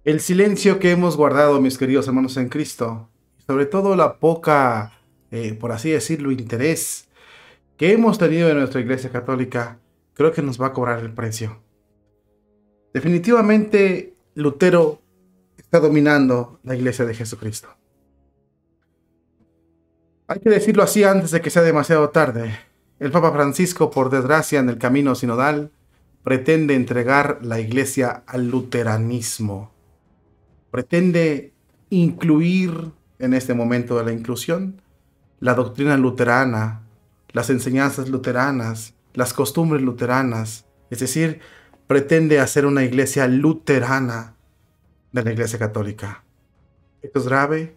El silencio que hemos guardado, mis queridos hermanos en Cristo, sobre todo la poca, por así decirlo, interés que hemos tenido en nuestra Iglesia Católica, creo que nos va a cobrar el precio. Definitivamente, Lutero está dominando la Iglesia de Jesucristo. Hay que decirlo así antes de que sea demasiado tarde. El Papa Francisco, por desgracia, en el camino sinodal, pretende entregar la Iglesia al luteranismo. Pretende incluir en este momento de la inclusión la doctrina luterana, las enseñanzas luteranas, las costumbres luteranas. Es decir, pretende hacer una iglesia luterana de la Iglesia Católica. ¿Esto es grave?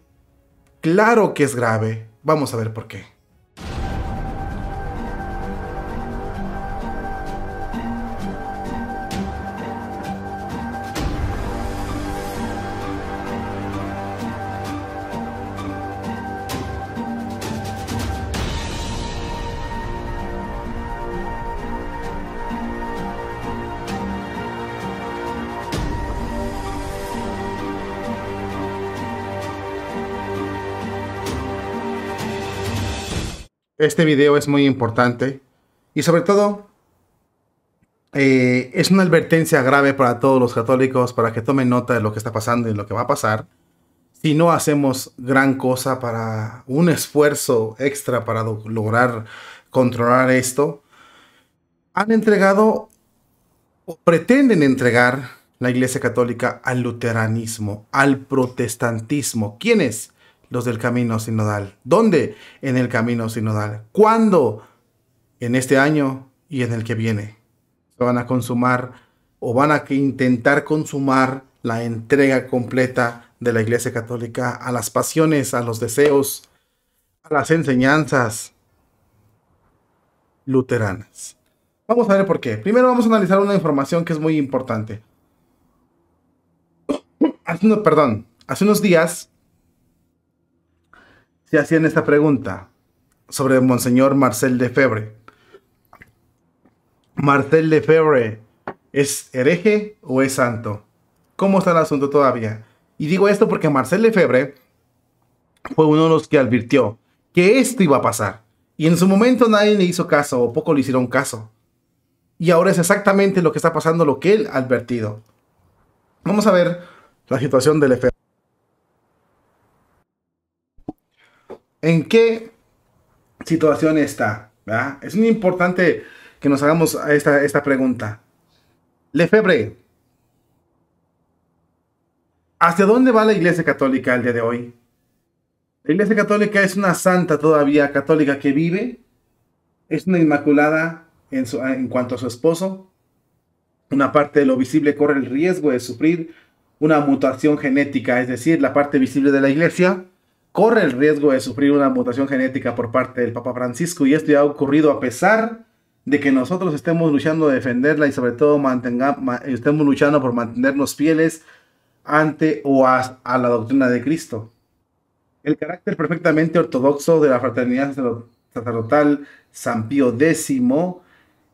Claro que es grave. Vamos a ver por qué. Este video es muy importante y sobre todo es una advertencia grave para todos los católicos para que tomen nota de lo que está pasando y lo que va a pasar si no hacemos gran cosa para un esfuerzo extra para lograr controlar esto. Han entregado o pretenden entregar la Iglesia Católica al luteranismo, al protestantismo. ¿Quiénes? Los del camino sinodal. ¿Dónde? En el camino sinodal. ¿Cuándo? En este año y en el que viene. Se van a consumar o van a intentar consumar la entrega completa de la Iglesia Católica a las pasiones, a los deseos, a las enseñanzas luteranas. Vamos a ver por qué. Primero vamos a analizar una información que es muy importante. Hace unos días se hacían esta pregunta sobre Monseñor Marcel Lefebvre. ¿Marcel Lefebvre es hereje o es santo? ¿Cómo está el asunto todavía? Y digo esto porque Marcel Lefebvre fue uno de los que advirtió que esto iba a pasar. Y en su momento nadie le hizo caso o poco le hicieron caso. Y ahora es exactamente lo que está pasando, lo que él ha advertido. Vamos a ver la situación de Lefebvre. ¿En qué situación está? ¿Verdad? Es muy importante que nos hagamos esta pregunta. Lefebvre, ¿hacia dónde va la Iglesia Católica el día de hoy? La Iglesia Católica es una santa todavía católica que vive, es una inmaculada en cuanto a su esposo. Una parte de lo visible corre el riesgo de sufrir una mutación genética, es decir, la parte visible de la Iglesia corre el riesgo de sufrir una mutación genética por parte del Papa Francisco, y esto ya ha ocurrido a pesar de que nosotros estemos luchando a defenderla y sobre todo estemos luchando por mantenernos fieles ante o a la doctrina de Cristo. El carácter perfectamente ortodoxo de la fraternidad sacerdotal San Pío X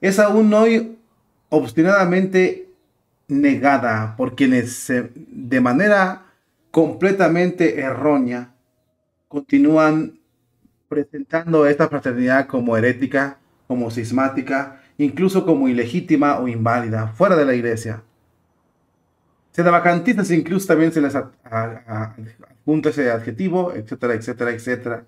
es aún hoy obstinadamente negada por quienes de manera completamente errónea continúan presentando esta fraternidad como herética, como cismática, incluso como ilegítima o inválida, fuera de la iglesia. Sedavacantistas incluso también se les adjunta ese adjetivo, etcétera, etcétera, etcétera.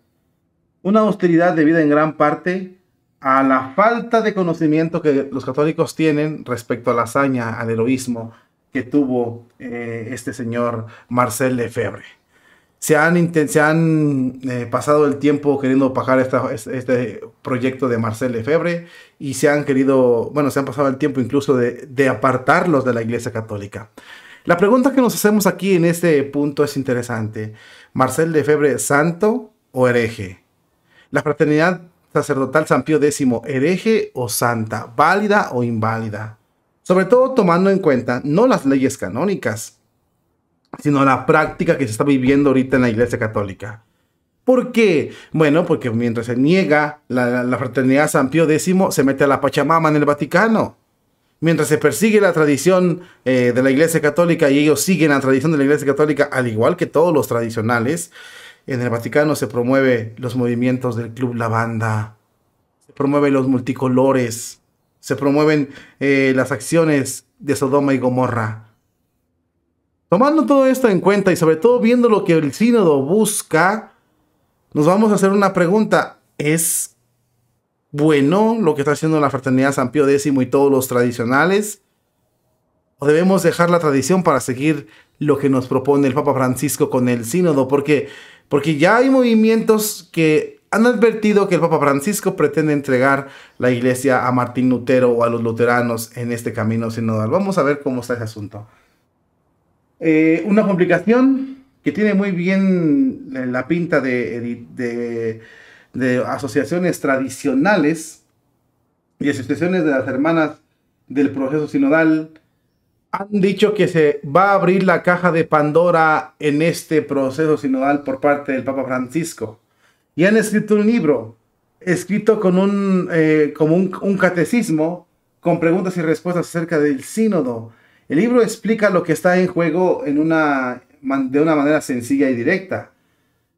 Una austeridad debida en gran parte a la falta de conocimiento que los católicos tienen respecto a la hazaña, al heroísmo que tuvo este señor Marcel Lefebvre. Se han pasado el tiempo queriendo opacar este proyecto de Marcel Lefebvre y se han pasado el tiempo incluso de apartarlos de la Iglesia Católica. La pregunta que nos hacemos aquí en este punto es interesante. ¿Marcel Lefebvre santo o hereje? La fraternidad sacerdotal San Pío X, hereje o santa, válida o inválida. Sobre todo tomando en cuenta no las leyes canónicas, sino la práctica que se está viviendo ahorita en la Iglesia Católica. ¿Por qué? Bueno, porque mientras se niega la fraternidad San Pío X, se mete a la Pachamama en el Vaticano. Mientras se persigue la tradición de la Iglesia Católica y ellos siguen la tradición de la Iglesia Católica, al igual que todos los tradicionales, en el Vaticano se promueve los movimientos del Club Lavanda, se promueven los multicolores, se promueven las acciones de Sodoma y Gomorra. Tomando todo esto en cuenta y sobre todo viendo lo que el sínodo busca, nos vamos a hacer una pregunta. ¿Es bueno lo que está haciendo la Fraternidad San Pío X y todos los tradicionales? ¿O debemos dejar la tradición para seguir lo que nos propone el Papa Francisco con el sínodo? Porque ya hay movimientos que han advertido que el Papa Francisco pretende entregar la iglesia a Martín Lutero o a los luteranos en este camino sinodal. Vamos a ver cómo está ese asunto. Una complicación que tiene muy bien la pinta de asociaciones tradicionales y asociaciones de las hermanas del proceso sinodal han dicho que se va a abrir la caja de Pandora en este proceso sinodal por parte del Papa Francisco. Y han escrito un libro, escrito con como un catecismo, con preguntas y respuestas acerca del sínodo. El libro explica lo que está en juego de una manera sencilla y directa.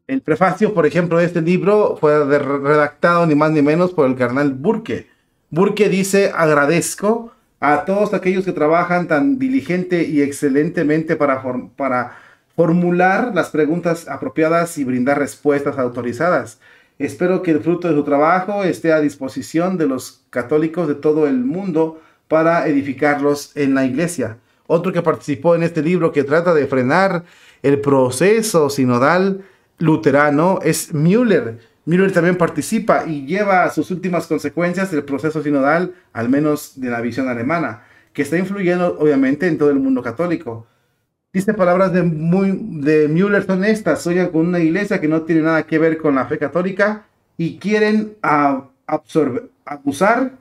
El prefacio, por ejemplo, de este libro fue redactado ni más ni menos por el cardenal Burke. Burke dice: agradezco a todos aquellos que trabajan tan diligente y excelentemente para formular las preguntas apropiadas y brindar respuestas autorizadas. Espero que el fruto de su trabajo esté a disposición de los católicos de todo el mundo para edificarlos en la iglesia. Otro que participó en este libro que trata de frenar el proceso sinodal luterano es Müller. Müller también participa y lleva a sus últimas consecuencias el proceso sinodal, al menos de la visión alemana, que está influyendo obviamente en todo el mundo católico. Dice palabras de Müller son estas: soñan con una iglesia que no tiene nada que ver con la fe católica y quieren abusar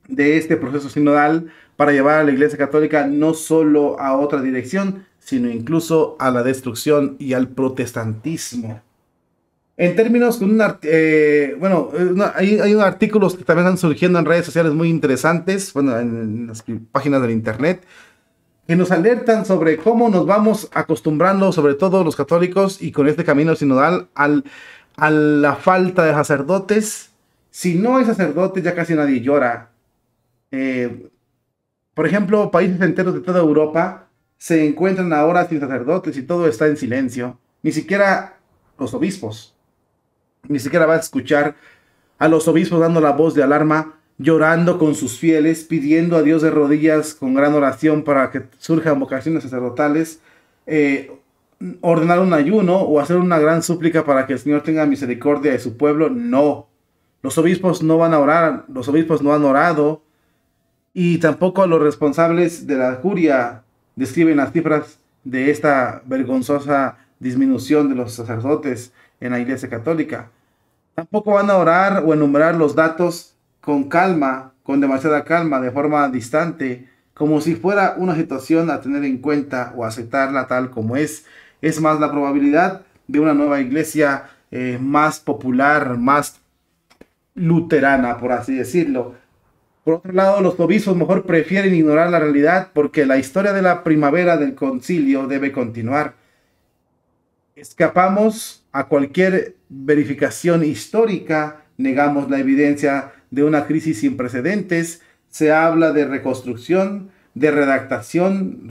de este proceso sinodal para llevar a la iglesia católica no solo a otra dirección, sino incluso a la destrucción y al protestantismo. En términos con hay artículos que también están surgiendo en redes sociales muy interesantes, en las páginas del internet, que nos alertan sobre cómo nos vamos acostumbrando, sobre todo los católicos, y con este camino sinodal, a la falta de sacerdotes. Si no hay sacerdotes, ya casi nadie llora. Por ejemplo, países enteros de toda Europa se encuentran ahora sin sacerdotes y todo está en silencio. Ni siquiera los obispos. Ni siquiera va a escuchar a los obispos dando la voz de alarma, llorando con sus fieles, pidiendo a Dios de rodillas con gran oración para que surjan vocaciones sacerdotales, ordenar un ayuno o hacer una gran súplica para que el Señor tenga misericordia de su pueblo. No. Los obispos no van a orar, los obispos no han orado, y tampoco los responsables de la curia describen las cifras de esta vergonzosa disminución de los sacerdotes en la Iglesia Católica. Tampoco van a orar o enumerar los datos con calma, con demasiada calma, de forma distante, como si fuera una situación a tener en cuenta o aceptarla tal como es. Es más la probabilidad de una nueva iglesia más popular, más luterana, por así decirlo. Por otro lado, los obispos mejor prefieren ignorar la realidad porque la historia de la primavera del concilio debe continuar. Escapamos a cualquier verificación histórica, negamos la evidencia de una crisis sin precedentes, se habla de reconstrucción, de redactación,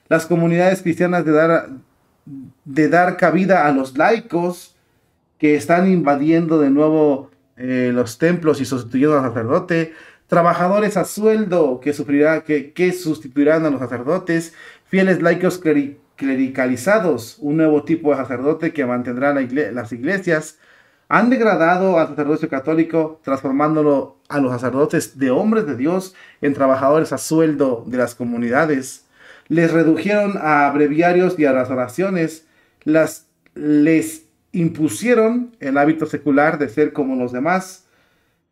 las comunidades cristianas de dar cabida a los laicos que están invadiendo de nuevo los templos y sustituyendo al sacerdote, trabajadores a sueldo que sustituirán a los sacerdotes, fieles laicos clericalizados, un nuevo tipo de sacerdote que mantendrá las iglesias. Han degradado al sacerdocio católico, transformándolo a los sacerdotes de hombres de Dios en trabajadores a sueldo de las comunidades. Les redujeron a breviarios y a las oraciones, les impusieron el hábito secular de ser como los demás.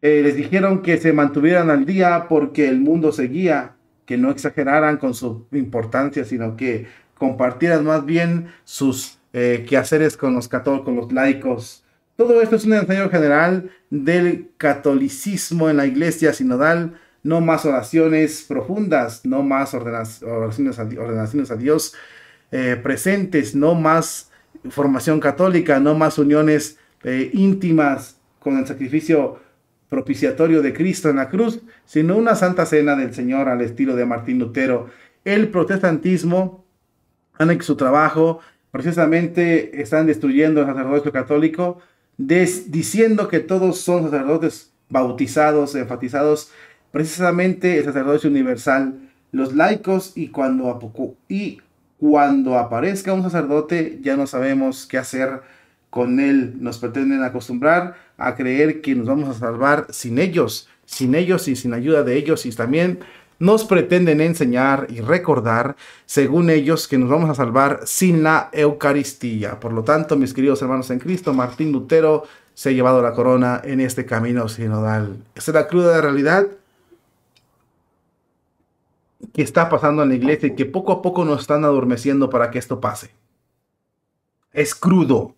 Les dijeron que se mantuvieran al día porque el mundo seguía, que no exageraran con su importancia, sino que compartieran más bien sus quehaceres con los católicos, con los laicos. Todo esto es un ensayo general del catolicismo en la iglesia sinodal, no más oraciones profundas, no más ordenaciones a Dios presentes, no más formación católica, no más uniones íntimas con el sacrificio propiciatorio de Cristo en la cruz, sino una santa cena del Señor al estilo de Martín Lutero. El protestantismo han hecho su trabajo, precisamente están destruyendo el sacerdocio católico, diciendo que todos son sacerdotes bautizados, enfatizados precisamente el sacerdocio universal, los laicos, y cuando aparezca un sacerdote ya no sabemos qué hacer con él. Nos pretenden acostumbrar a creer que nos vamos a salvar sin ellos y sin ayuda de ellos, y también nos pretenden enseñar y recordar, según ellos, que nos vamos a salvar sin la Eucaristía. Por lo tanto, mis queridos hermanos en Cristo, Martín Lutero se ha llevado la corona en este camino sinodal. Esta es la cruda realidad que está pasando en la iglesia y que poco a poco nos están adormeciendo para que esto pase. Es crudo.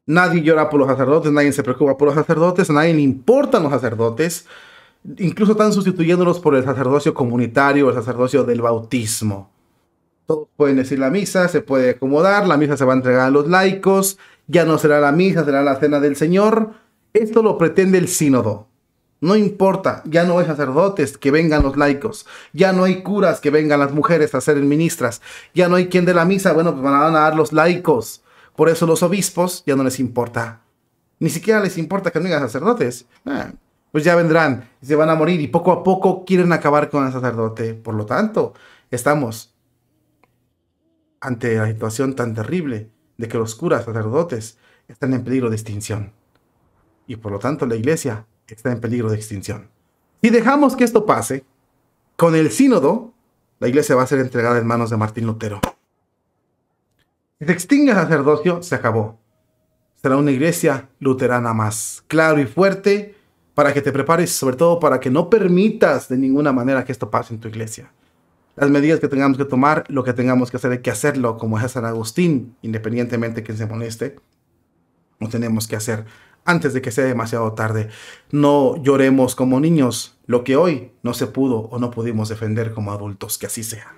Nadie llora por los sacerdotes, nadie se preocupa por los sacerdotes, a nadie le importan los sacerdotes. Incluso están sustituyéndolos por el sacerdocio comunitario, el sacerdocio del bautismo. Todos pueden decir la misa, se puede acomodar, la misa se va a entregar a los laicos, ya no será la misa, será la cena del Señor. Esto lo pretende el sínodo. No importa, ya no hay sacerdotes, que vengan los laicos. Ya no hay curas, que vengan las mujeres a ser ministras. Ya no hay quien dé la misa, bueno, pues van a dar los laicos. Por eso los obispos ya no les importa. Ni siquiera les importa que no haya sacerdotes. Pues ya vendrán, se van a morir y poco a poco quieren acabar con el sacerdote. Por lo tanto, estamos ante la situación tan terrible de que los curas sacerdotes están en peligro de extinción. Y por lo tanto la iglesia está en peligro de extinción. Si dejamos que esto pase, con el sínodo, la iglesia va a ser entregada en manos de Martín Lutero. Si se extingue el sacerdocio, se acabó. Será una iglesia luterana más. Claro y fuerte, para que te prepares, sobre todo para que no permitas de ninguna manera que esto pase en tu iglesia. Las medidas que tengamos que tomar, lo que tengamos que hacer, hay que hacerlo, como es San Agustín, independientemente de que se moleste, lo tenemos que hacer antes de que sea demasiado tarde. No lloremos como niños lo que hoy no se pudo o no pudimos defender como adultos, que así sea.